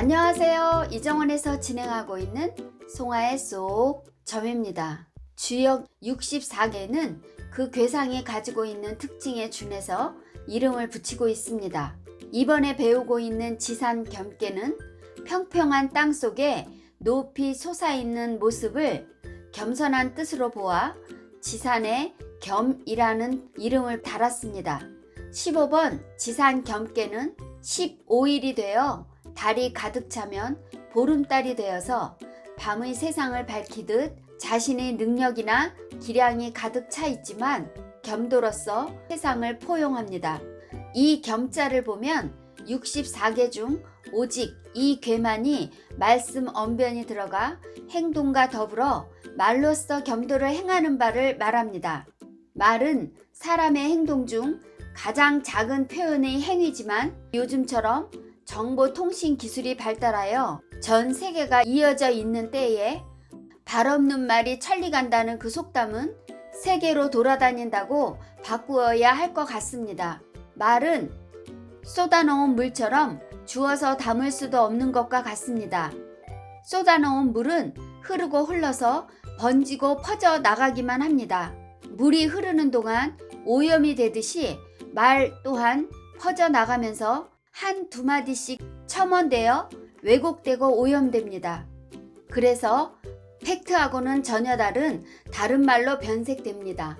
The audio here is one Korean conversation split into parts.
안녕하세요. 이정원에서 진행하고 있는 송하의 쏙 점입니다. 주역 64개는 그 궤상이 가지고 있는 특징에 준해서 이름을 붙이고 있습니다. 이번에 배우고 있는 지산 겸께는 평평한 땅 속에 높이 솟아있는 모습을 겸손한 뜻으로 보아 지산의 겸이라는 이름을 달았습니다. 15번 지산 겸께는 15일이 되어 달이 가득 차면 보름달이 되어서 밤의 세상을 밝히듯 자신의 능력이나 기량이 가득 차 있지만 겸도로서 세상을 포용합니다. 이 겸자를 보면 64개 중 오직 이 궤만이 말씀 언변이 들어가 행동과 더불어 말로써 겸도를 행하는 바를 말합니다. 말은 사람의 행동 중 가장 작은 표현의 행위지만 요즘처럼 정보통신 기술이 발달하여 전 세계가 이어져 있는 때에 발 없는 말이 천리 간다는 그 속담은 세계로 돌아다닌다고 바꾸어야 할 것 같습니다. 말은 쏟아놓은 물처럼 주어서 담을 수도 없는 것과 같습니다. 쏟아놓은 물은 흐르고 흘러서 번지고 퍼져 나가기만 합니다. 물이 흐르는 동안 오염이 되듯이 말 또한 퍼져 나가면서 한두 마디씩 첨언되어 왜곡되고 오염됩니다. 그래서 팩트하고는 전혀 다른 말로 변색됩니다.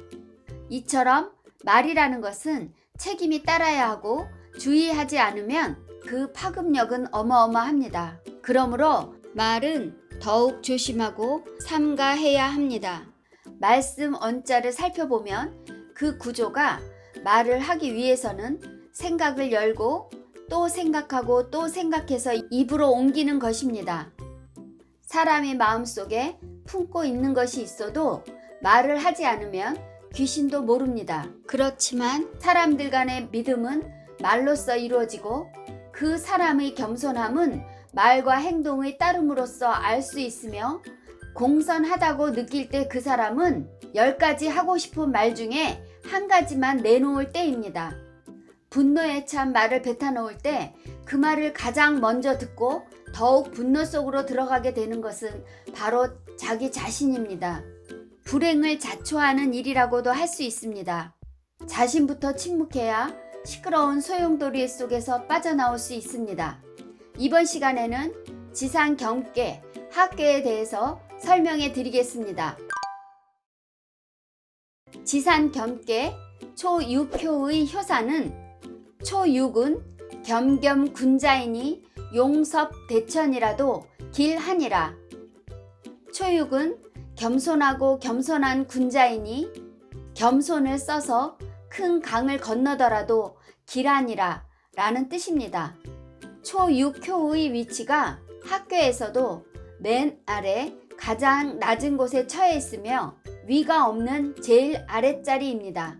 이처럼 말이라는 것은 책임이 따라야 하고 주의하지 않으면 그 파급력은 어마어마합니다. 그러므로 말은 더욱 조심하고 삼가해야 합니다. 말씀 언자를 살펴보면 그 구조가 말을 하기 위해서는 생각을 열고 또 생각하고 또 생각해서 입으로 옮기는 것입니다. 사람의 마음속에 품고 있는 것이 있어도 말을 하지 않으면 귀신도 모릅니다. 그렇지만 사람들 간의 믿음은 말로써 이루어지고 그 사람의 겸손함은 말과 행동의 따름으로써 알 수 있으며 공손하다고 느낄 때 그 사람은 10가지 하고 싶은 말 중에 한 가지만 내놓을 때입니다. 분노에 찬 말을 뱉어놓을 때 그 말을 가장 먼저 듣고 더욱 분노 속으로 들어가게 되는 것은 바로 자기 자신입니다. 불행을 자초하는 일이라고도 할 수 있습니다. 자신부터 침묵해야 시끄러운 소용돌이 속에서 빠져나올 수 있습니다. 이번 시간에는 지산 겸께 학계에 대해서 설명해 드리겠습니다. 지산 겸께 초6효의 효사는 초6은 겸겸 군자이니 용섭 대천이라도 길하니라. 초6은 겸손하고 겸손한 군자이니 겸손을 써서 큰 강을 건너더라도 길하니라 라는 뜻입니다. 초6효의 위치가 학교에서도 맨 아래 가장 낮은 곳에 처해 있으며 위가 없는 제일 아랫자리입니다.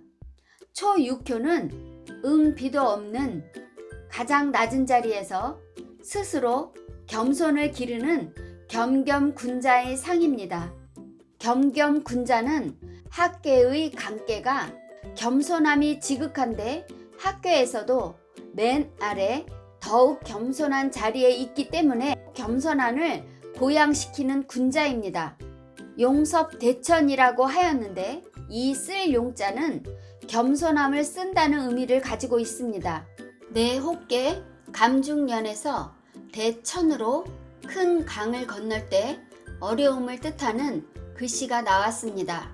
초6효는 비도 없는 가장 낮은 자리에서 스스로 겸손을 기르는 겸겸군자의 상입니다. 겸겸군자는 학계의 강계가 겸손함이 지극한데 학교에서도 맨 아래 더욱 겸손한 자리에 있기 때문에 겸손함을 보양시키는 군자입니다. 용섭대천이라고 하였는데 이 쓸 용자는 겸손함을 쓴다는 의미를 가지고 있습니다. 내혹계 감중년에서 대천으로 큰 강을 건널 때 어려움을 뜻하는 글씨가 나왔습니다.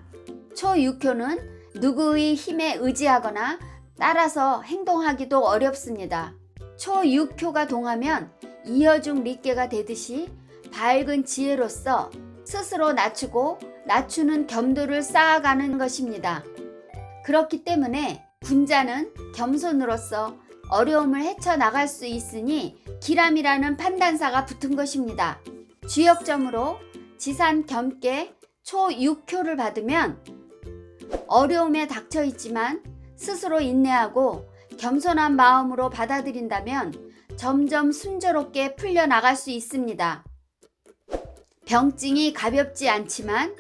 초6효는 누구의 힘에 의지하거나 따라서 행동하기도 어렵습니다. 초6효가 동하면 이어중 리께가 되듯이 밝은 지혜로서 스스로 낮추고 낮추는 겸도를 쌓아가는 것입니다. 그렇기 때문에 군자는 겸손으로서 어려움을 헤쳐나갈 수 있으니 기람이라는 판단사가 붙은 것입니다. 주역점으로 지산 겸께 초6효를 받으면 어려움에 닥쳐 있지만 스스로 인내하고 겸손한 마음으로 받아들인다면 점점 순조롭게 풀려나갈 수 있습니다. 병증이 가볍지 않지만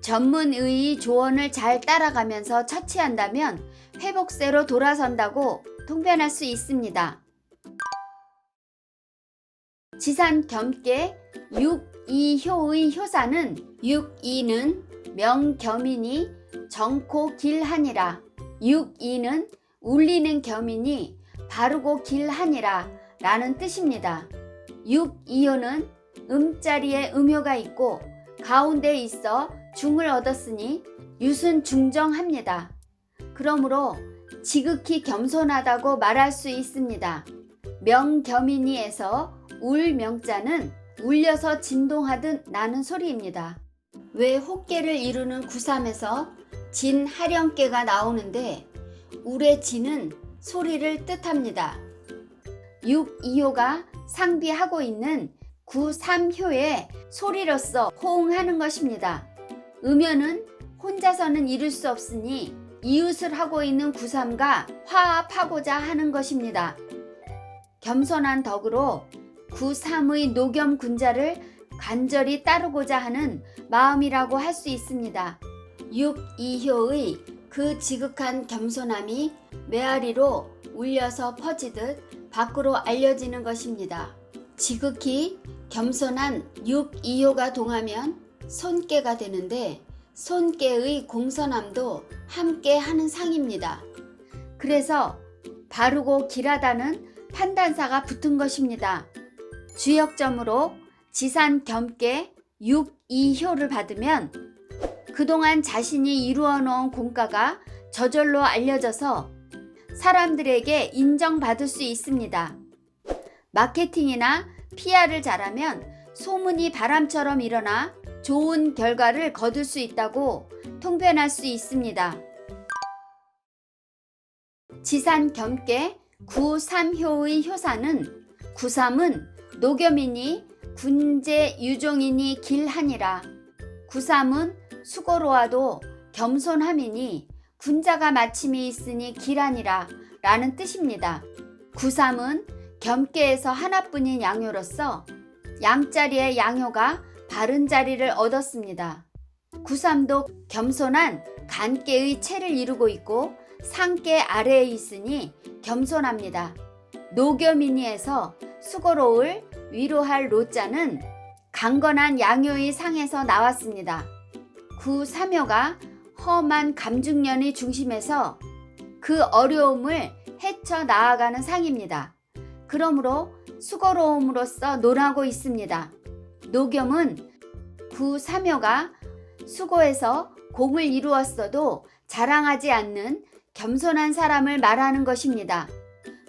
전문의의 조언을 잘 따라가면서 처치한다면 회복세로 돌아선다고 통변할 수 있습니다. 지산 겸께 육이효의 효사는 육이는 명겸이니 정코 길하니라. 육이는 울리는 겸이니 바르고 길하니라 라는 뜻입니다. 육이효는 음자리에 음효가 있고 가운데에 있어 중을 얻었으니 유순중정합니다. 그러므로 지극히 겸손하다고 말할 수 있습니다. 명겸이니에서 울 명자는 울려서 진동하듯 나는 소리입니다. 왜 호께를 이루는 구삼에서 진 하령께가 나오는데 울의 진은 소리를 뜻합니다. 육이효가 상비하고 있는 구삼효의 소리로서 호응하는 것입니다. 음효는 혼자서는 이룰 수 없으니 이웃을 하고 있는 구삼과 화합하고자 하는 것입니다. 겸손한 덕으로 구삼의 노겸 군자를 간절히 따르고자 하는 마음이라고 할 수 있습니다. 육이효의 그 지극한 겸손함이 메아리로 울려서 퍼지듯 밖으로 알려지는 것입니다. 지극히 겸손한 육이효가 동하면 손께가 되는데 손께의 공손함도 함께 하는 상입니다. 그래서 바르고 길하다는 판단사가 붙은 것입니다. 주역점으로 지산 겸께 육이효를 받으면 그동안 자신이 이루어 놓은 공과가 저절로 알려져서 사람들에게 인정받을 수 있습니다. 마케팅이나 PR을 잘하면 소문이 바람처럼 일어나 좋은 결과를 거둘 수 있다고 통변할 수 있습니다. 지산 겸께 구삼효의 효사는 구삼은 노겸이니 군제 유종이니 길하니라. 구삼은 수고로와도 겸손함이니 군자가 마침이 있으니 길하니라 라는 뜻입니다. 구삼은 겸께에서 하나뿐인 양효로서 양자리의 양효가 바른 자리를 얻었습니다. 구삼도 겸손한 간께의 체를 이루고 있고 상께 아래에 있으니 겸손합니다. 노겸이니에서 수고로울 위로할 로자는 강건한 양효의 상에서 나왔습니다. 구삼효가 험한 감중년의 중심에서 그 어려움을 헤쳐 나아가는 상입니다. 그러므로 수고로움으로써 논하고 있습니다. 노겸은 구삼효가 수고해서 공을 이루었어도 자랑하지 않는 겸손한 사람을 말하는 것입니다.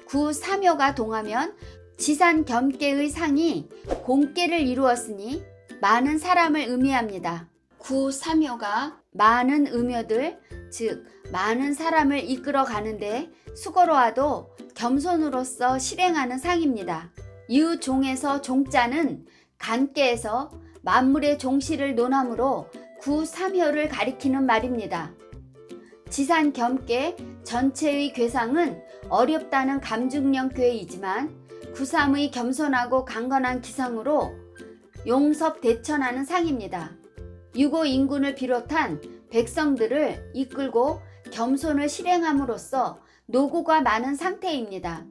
구삼효가 동하면 지산 겸께의 상이 공께를 이루었으니 많은 사람을 의미합니다. 구삼효가 많은 음효들, 즉 많은 사람을 이끌어 가는데 수고로와도 겸손으로서 실행하는 상입니다. 유종에서 종자는 간께에서 만물의 종시를 논하므로 구삼효를 가리키는 말입니다. 지산 겸께 전체의 괴상은 어렵다는 감중령 괴이지만 구삼의 겸손하고 강건한 기상으로 용섭대천하는 상입니다. 유고 인군을 비롯한 백성들을 이끌고 겸손을 실행함으로써 노고가 많은 상태입니다.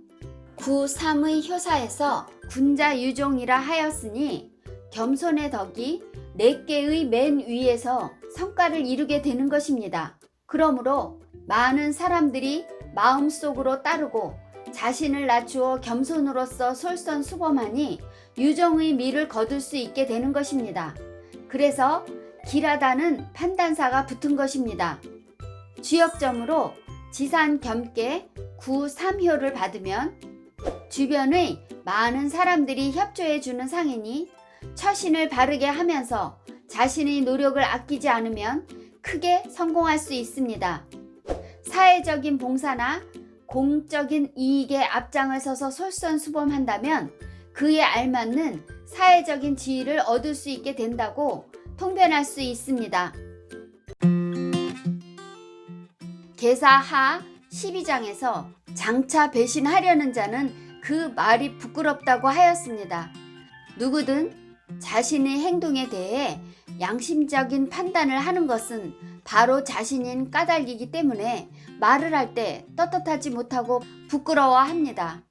구삼의 효사에서 군자 유종이라 하였으니 겸손의 덕이 4개의 맨 위에서 성과를 이루게 되는 것입니다. 그러므로 많은 사람들이 마음속으로 따르고 자신을 낮추어 겸손으로서 솔선수범하니 유종의 미를 거둘 수 있게 되는 것입니다. 그래서 길하다는 판단사가 붙은 것입니다. 주역점으로 지산 겸께 구삼효를 받으면 주변의 많은 사람들이 협조해주는 상이니 처신을 바르게 하면서 자신의 노력을 아끼지 않으면 크게 성공할 수 있습니다. 사회적인 봉사나 공적인 이익에 앞장을 서서 솔선수범한다면 그에 알맞는 사회적인 지위를 얻을 수 있게 된다고 통변할 수 있습니다. 계사하 12장에서 장차 배신하려는 자는 그 말이 부끄럽다고 하였습니다. 누구든 자신의 행동에 대해 양심적인 판단을 하는 것은 바로 자신인 까닭이기 때문에 말을 할 때 떳떳하지 못하고 부끄러워합니다.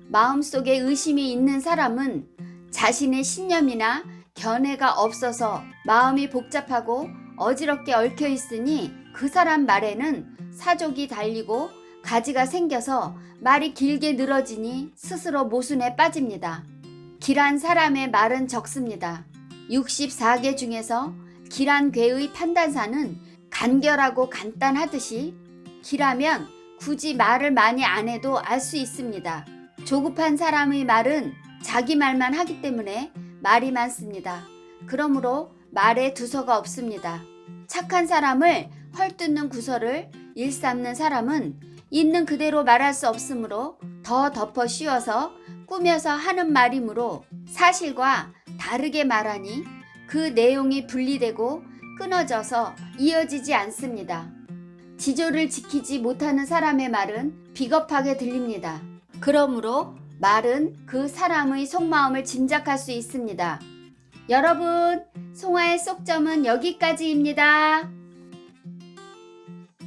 마음속에 의심이 있는 사람은 자신의 신념이나 견해가 없어서 마음이 복잡하고 어지럽게 얽혀 있으니 그 사람 말에는 사족이 달리고 가지가 생겨서 말이 길게 늘어지니 스스로 모순에 빠집니다. 길한 사람의 말은 적습니다. 64개 중에서 길한 괴의 판단사는 간결하고 간단하듯이 길하면 굳이 말을 많이 안 해도 알 수 있습니다. 조급한 사람의 말은 자기 말만 하기 때문에 말이 많습니다. 그러므로 말에 두서가 없습니다. 착한 사람을 헐뜯는 구설을 일삼는 사람은 있는 그대로 말할 수 없으므로 더 덮어 씌워서 꾸며서 하는 말이므로 사실과 다르게 말하니 그 내용이 분리되고 끊어져서 이어지지 않습니다. 지조를 지키지 못하는 사람의 말은 비겁하게 들립니다. 그러므로 말은 그 사람의 속마음을 짐작할 수 있습니다. 여러분, 송아의 쏙점은 여기까지입니다.